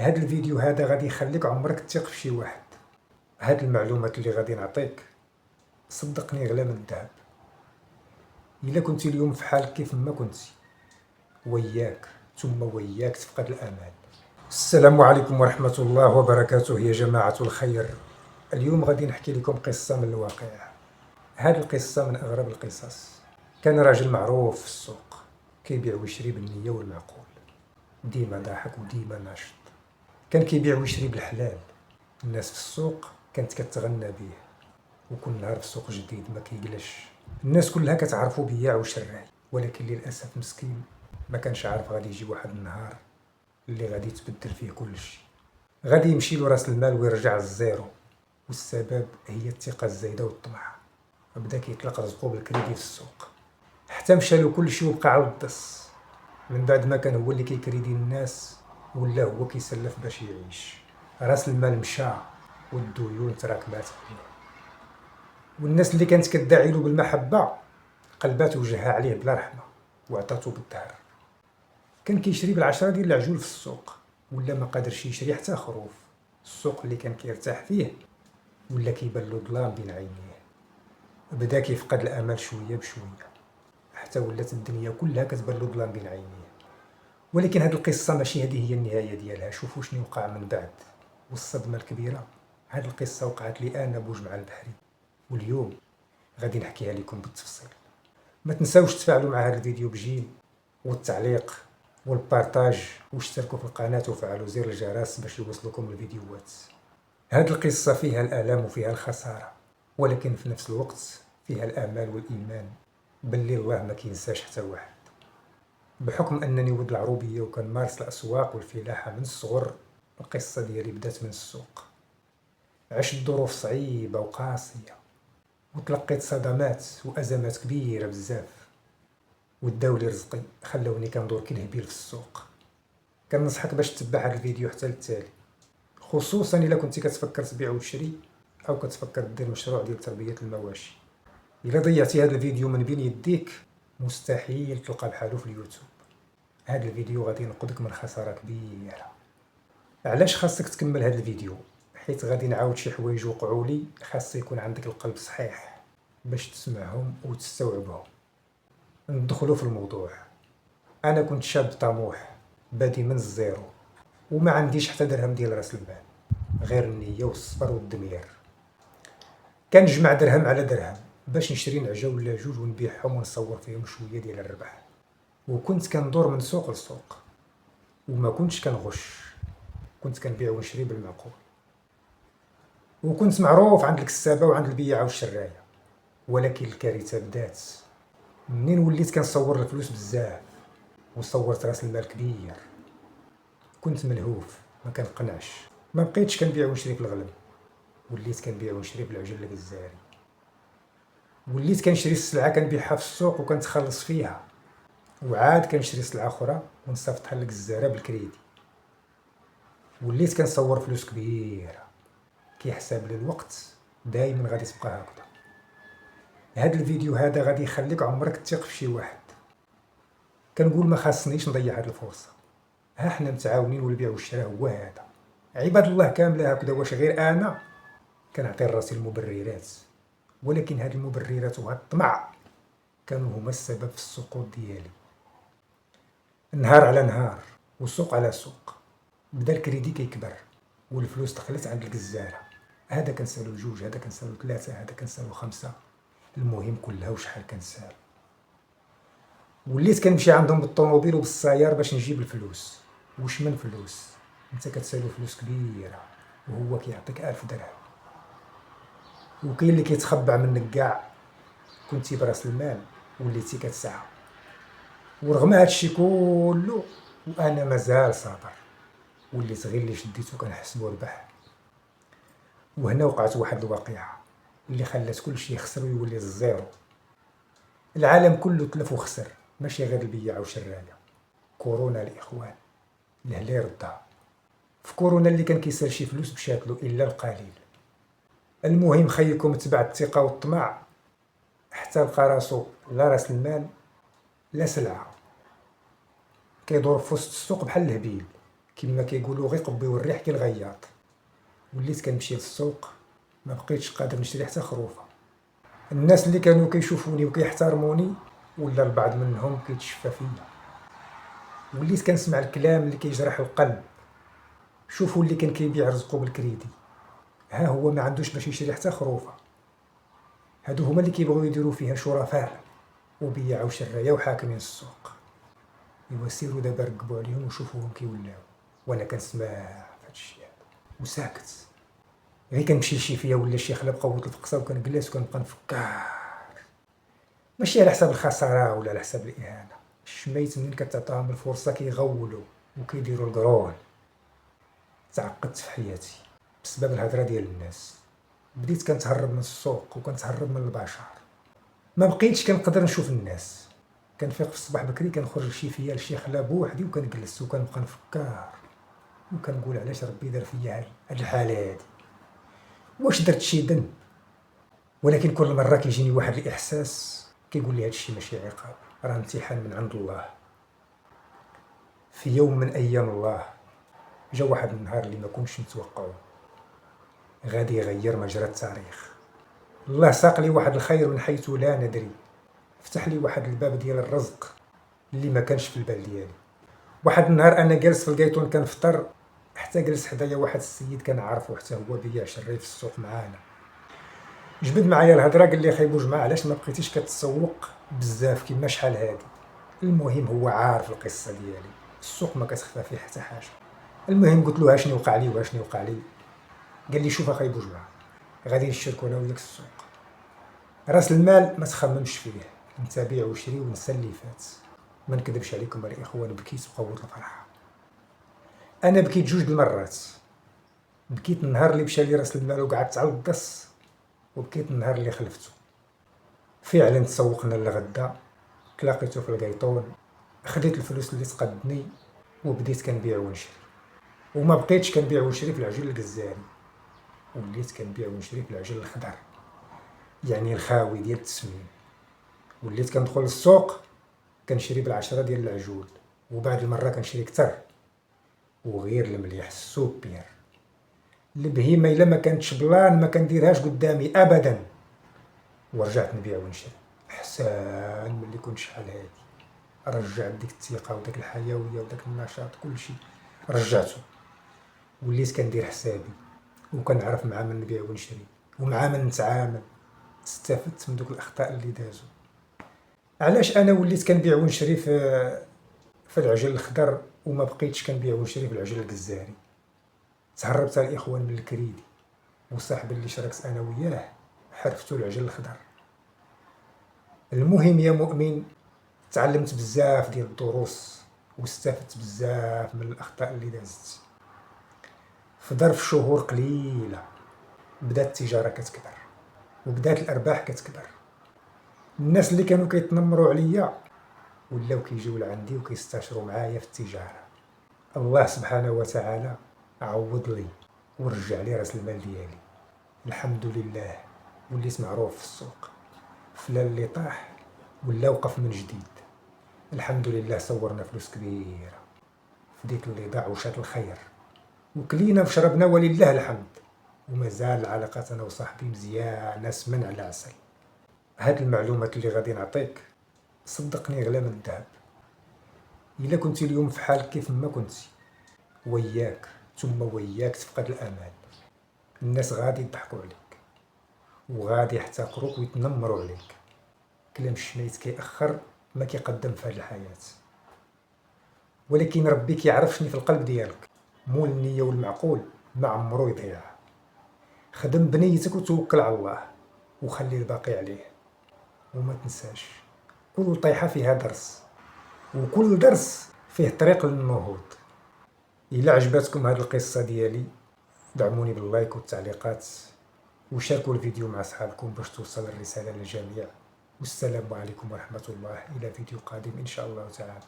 هاد الفيديو هذا غادي يخليك عمرك تثق في شي واحد. هاد المعلومات اللي غادي نعطيك صدقني غلا من الذهب. الا كنتي اليوم في حال كيف ما كنتي، وياك ثم وياك تفقد الامل. السلام عليكم ورحمة الله وبركاته يا جماعة الخير. اليوم غادي نحكي لكم قصة من الواقع. هاد القصة من أغرب القصص. كان راجل معروف في السوق كيبيع ويشري بالنية والمعقول، ديما ضاحك وديما ناشط. كان كيبيع ويشري بالحلال، الناس في السوق كانت كتغنى بيه، وكل نهار في سوق جديد ما كيقلش. الناس كلها كتعرفو بياع وشراي، ولكن للأسف مسكين ما كانش عارف غادي يجي واحد النهار اللي غادي يتبدل فيه كل شيء. غادي يمشي له راس المال ويرجع للزيرو، والسبب هي الثقة الزايدة والطمع. بدا كيطلق رزقو بالكريدي في السوق، حتى مشى له كل شيء وبقى على الدس. من بعد ما كان هو اللي كيكريدي الناس، ولا هو كيسلف باش يعيش. راس المال مشى والديون تراكمات عليه، والناس اللي كانت كدعي له بالمحبة قلبات وجهها عليه بلا رحمة وعطاتو بالدهر. كان كيشري بالعشرة ديال العجول في السوق، ولا ما قادرش يشري حتى خروف. السوق اللي كان كيرتاح فيه ولا كيبان له ظلام بين عينيه. بدا كيفقد الامل شويه بشويه، حتى ولات الدنيا كلها كتبان له ظلام بين عينيه. ولكن هذه القصه ماشي هذه هي النهايه ديالها. شوفوا شنو وقع من بعد والصدمه الكبيره. هذه القصه وقعت لي انا بوج مع البحري، واليوم غادي نحكيها لكم بالتفصيل. ما تنساوش تفاعلوا مع هذا الفيديو بجيم والتعليق والبارطاج، واشتركوا في القناة وفعلوا زر الجرس باش يوصلكم الفيديوهات. هذه القصة فيها الآلام وفيها الخسارة، ولكن في نفس الوقت فيها الآمال والإيمان باللي الله ما كينساش حتى واحد. بحكم أنني ولد العروبية وكنمارس الأسواق والفلاحة من الصغر، القصة ديالي بدات من السوق. عشت ظروف صعيبة وقاسية، وتلقيت صدمات وأزمات كبيرة بزاف، وداو لي رزقي خلوني كندور كالهبيل في السوق. كنصحك باش تتبع هذا الفيديو حتى للتالي، خصوصا الا كنتي كتفكر تبيع وتشري او كتفكر دير مشروع ديال تربيه المواشي. الا ضيعتي هذا الفيديو من بين يديك مستحيل تلقى بحالو في اليوتيوب. هذا الفيديو غادي ينقذك من خساره كبيره. علاش خاصك تكمل هذا الفيديو؟ حيت غادي نعاود شي حوايج وقعوا لي، خاص يكون عندك القلب صحيح باش تسمعهم وتستوعبهم. ندخلوا في الموضوع. انا كنت شاب طموح بادي من الزيرو، وما عنديش حتى درهم ديال راس المال، غير النية والصبر والدمير. كنجمع درهم على درهم باش نشري نعجة ولا جوج ونبيعهم ونصور فيهم شوية ديال الربح. وكنت كندور من سوق لسوق، وما كنتش كنغش، كنت كنبيع ونشري بالمعقول. وكنت معروف عند الكسابة وعند البياعة والشراية. ولكن الكارثة بدات منين وليت كنصور الفلوس بزاف وصورت راس المال كبير. كنت ملهوف ما كنقنعش، ما بقيتش كنبيع ونشري في الغلب، وليت كنبيع ونشري بالعجل الجزاري. وليت كنشري السلعه كنبيعها في السوق وكنتخلص فيها، وعاد كنشري سلعه اخرى ونصيفطها للجزاره بالكريدي. وليت كنصور فلوس كبيره، كيحسب لي الوقت دايما غادي تبقى هكذا. هذا الفيديو هذا غادي يخليك عمرك تثق في شي واحد. كنقول ما خاصنيش نضيع هذه الفرصه. ها حنا متعاونين والبيع والشراء هو هذا. عباد الله كامله هكذا. واش غير انا كنعطي لراسي المبررات؟ ولكن هاد المبررات وهاد الطمع كانوا هما السبب في السقوط ديالي. نهار على نهار وسوق على سوق بدا الكريدي كيكبر، والفلوس دخلت عند الجزارة. هذا كنسالو جوج، هذا كنسالو ثلاثة، هذا كنسالو خمسة، المهم كلها وشحال كنسال. وليت كنمشي عندهم بالطوموبيل وبالسيار باش نجيب الفلوس. وش من فلوس؟ انت كتسالو فلوس كبيرة وهو كيعطيك 1000 درهم. وكاين اللي كيتخبع منك كاع. كنتي براس المال وليتي كتسعى. ورغم هادشي كله وانا مازال صابر، وليت غير اللي شديتو كنحسبو ربح. وهنا وقعت واحد الواقعة اللي خلات كلشي يخسر ويولي الزيرو. العالم كله تلف وخسر، ماشي غير البياع وشراية. كورونا الاخوان، الهلي ردها. في كورونا اللي كان كيسال شي فلوس مشاتلو الا القليل. المهم خيكم تبع الثقة والطمع حتى لقى راسو لا راس المال لا سلعة، كيدور في وسط السوق بحال الهبيل، كما كيقولوا غير قبي والريح كي الغياط. وليت كنمشي للسوق ما بقيتش قادر نشري حتى خروفه. الناس اللي كانوا كيشوفوني وكيحترموني ولا البعض منهم كيتشفى فيا. وليت كنسمع الكلام اللي كيجرح القلب. شوفوا اللي كان كيبيع رزقو بالكريدي، ها هو ما عندوش باش يشري حتى خروفه. هادو هما اللي كيبغيو يديروا فيها شرفاء وبياع وشرايه وحاكمين السوق. ايوا سيروا دابا رقبوا عليهم وشوفوهم كيولاو. وانا كنسمع فهاد الشيء هذا وساكت، غير كنمشي لشي فيا ولا شي خلا بقوت الفقصه وكنجلس وكنبقى نفكر، ماشي على حساب الخساره ولا على حساب الاهانه. الشميت منين كتعطاهم الفرصه كيغولوا وكيديروا القرون. تعقدت في حياتي بسبب الهضره ديال الناس. بديت كنتهرب من السوق وكنتهرب من البشر. ما بقيتش كنقدر نشوف الناس. كنفيق في الصباح بكري كنخرج لشي فيا لشي خلا بوحدي وكنجلس وكنبقى نفكر وكنقول علاش ربي دار فيا هاد الحاله هادي، واش درت شي ذنب؟ ولكن كل مره كيجيني واحد الاحساس كيقول لي هادشي ماشي عقاب، راه امتحان من عند الله. في يوم من ايام الله جا واحد النهار اللي ما كنتش متوقعه، غادي يغير مجرى التاريخ. الله ساق لي واحد الخير من حيث لا ندري، فتح لي واحد الباب ديال الرزق اللي ما كانش في البال ديالي. واحد النهار انا جالس في القيطون كنفطر، حتى جلس حدايا واحد السيد كنعرفو حتى هو بياع شري في السوق معانا. جبد معايا الهضره قال لي خايبو جماعه علاش ما بقيتيش كتسوق بزاف كيما شحال هادي. المهم هو عارف القصه ديالي، السوق ما كتخفى فيه حتى حاجه. المهم قلت له شنو وقع لي وشنو وقع لي. قال لي شوف اخايبو جماعه، غادي نشاركو انا وياك السوق، راس المال ما تخممش فيه، انت بيع وشري ونسى اللي فات. ما نكذبش عليكم الاخوان، بكيت بقوه الفرحه. انا بكيت جوج المرات، بكيت النهار اللي مشى لي راس المال وقعدت على الدس، وبكيت النهار اللي خلفته. فعلا تسوقنا للغدا، تلاقيته في القيطون، خديت الفلوس اللي تقدني وبديت كنبيع ونشري. وما بقيتش كنبيع ونشري في العجل الجزاري، وليت كنبيع ونشري في العجل الخضر، يعني الخاوي ديال التسمين. وليت كندخل للسوق كنشري بالعشرة ديال العجول، وبعد المره كنشري كتر. وغير المليح السوبير، البهيمه الا ما كانتش بلان ما كنديرهاش قدامي ابدا. ورجعت نبيع ونشري احسن ملي كنت شحال هادي. رجعت ديك الثقه وداك الحيويه وداك النشاط كلشي رجعته. وليت كندير حسابي وكنعرف مع من نبيع ونشري ومع من نتعامل. استفدت من دوك الاخطاء اللي دازو. علاش انا وليت كنبيع ونشري في العجل الخضر وما بقيتش كنبيع ونشري في العجل الجزاري؟ تهربت الاخوان من الكريدي، وصاحبي اللي شاركت انا وياه حرفتو العجل الخضر. المهم يا مؤمن، تعلمت بزاف ديال الدروس واستفدت بزاف من الاخطاء اللي دازت. في ظرف شهور قليله بدات التجاره كتكبر وبدات الارباح كتكبر. الناس اللي كانوا كيتنمروا عليا ولاو كيجيو لعندي وكيستاشروا معايا في التجاره. الله سبحانه وتعالى عوض لي ورجع لي راس المال ديالي، الحمد لله. وليت معروف في السوق، فلان اللي طاح ولا وقف من جديد. الحمد لله صورنا فلوس كبيره، فديت اللي ضاع وشات الخير، وكلينا وشربنا ولله الحمد. ومازال العلاقات انا وصاحبي مزيانه سمن على عسل. هاد المعلومات اللي غادي نعطيك صدقني غلا من الذهب. الا كنتي اليوم في حال كيف ما كنتي، وياك ثم وياك تفقد الامان. الناس غادي يضحكوا عليك وغادي يحتقروك ويتنمروا عليك. كلام الشميت كيأخر ما كيقدم في هاد الحياة. ولكن ربي كيعرف شني في القلب ديالك. مول النية والمعقول ما عمرو يضيع. خدم بنيتك وتوكل على الله وخلي الباقي عليه. وما تنساش كل طيحة فيها درس، وكل درس فيه طريق للنهوض. إلا عجبتكم هاد القصة ديالي دعموني باللايك والتعليقات، وشاركوا الفيديو مع أصحابكم باش توصل الرسالة للجميع. والسلام عليكم ورحمة الله، إلى فيديو قادم إن شاء الله تعالى.